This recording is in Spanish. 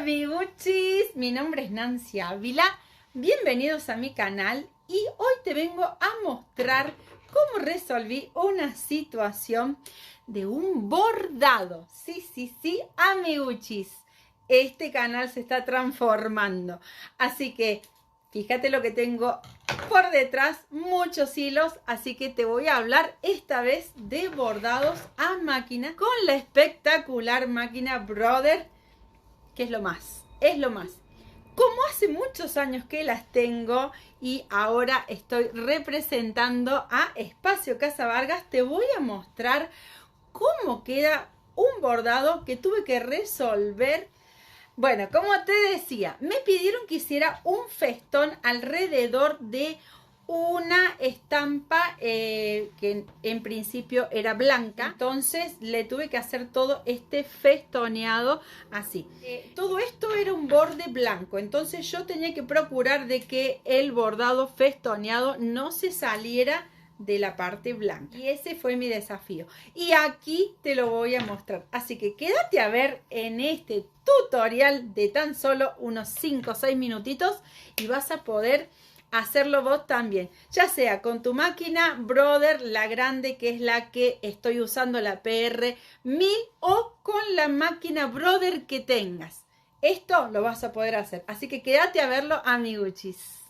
amiguchis, mi nombre es Nancy Ávila, bienvenidos a mi canal y hoy te vengo a mostrar cómo resolví una situación de un bordado. Sí, amiguchis, este canal se está transformando, así que fíjate lo que tengo por detrás, muchos hilos, así que te voy a hablar esta vez de bordados a máquina con la espectacular máquina Brother, que es lo más. Como hace muchos años que las tengo y ahora estoy representando a Espacio Casa Vargas, te voy a mostrar cómo queda un bordado que tuve que resolver. Bueno, como te decía, me pidieron que hiciera un festón alrededor de una estampa que en principio era blanca. Entonces le tuve que hacer todo este festoneado así. Todo esto era un borde blanco, entonces yo tenía que procurar de que el bordado festoneado no se saliera de la parte blanca, y ese fue mi desafío y aquí te lo voy a mostrar, así que quédate a ver en este tutorial de tan solo unos 5 o 6 minutitos y vas a poder hacerlo vos también, ya sea con tu máquina Brother, la grande, que es la que estoy usando, la PR1000, o con la máquina Brother que tengas. Esto lo vas a poder hacer, así que quédate a verlo, amiguchis.